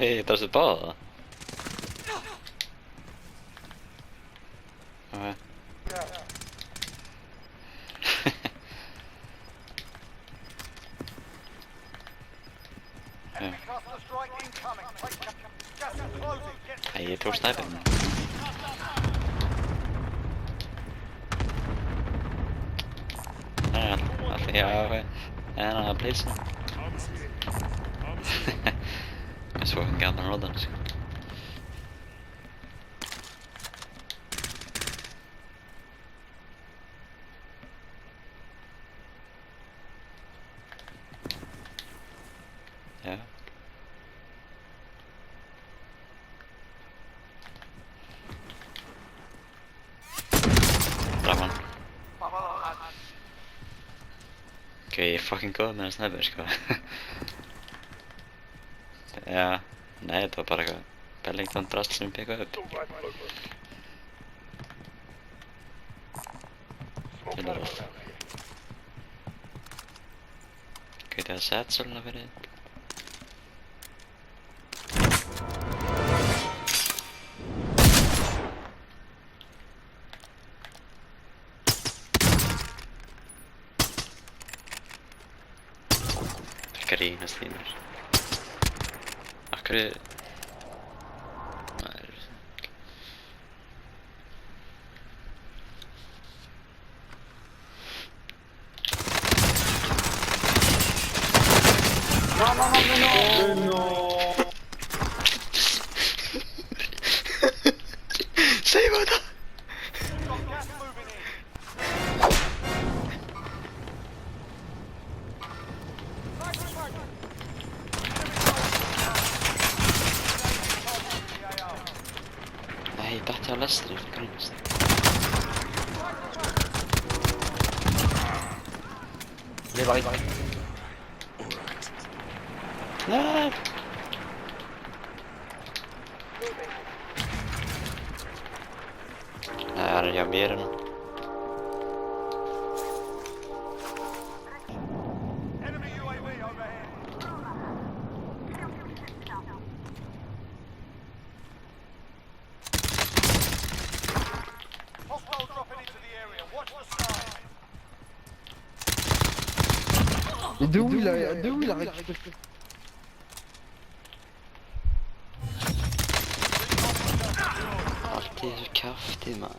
Oj, tar sig bada. Okej. Nej, jag tror sniper. Ja, ja, please. Jag såg en gammal rodden. Ja. Bra man. Okej, fucking gå med en sniper, ska ja, nej, det var bara Bellington brast som pekade upp. Okej, det har sätsoln över det. Karina streamer. Akkurat. Nej. No. Säg vad då? Nej, bättre jag läste det för grunst. Det var inte. Nej. Nej, jag ber den. D'où il a récupéré? Alltid så kraftig, man.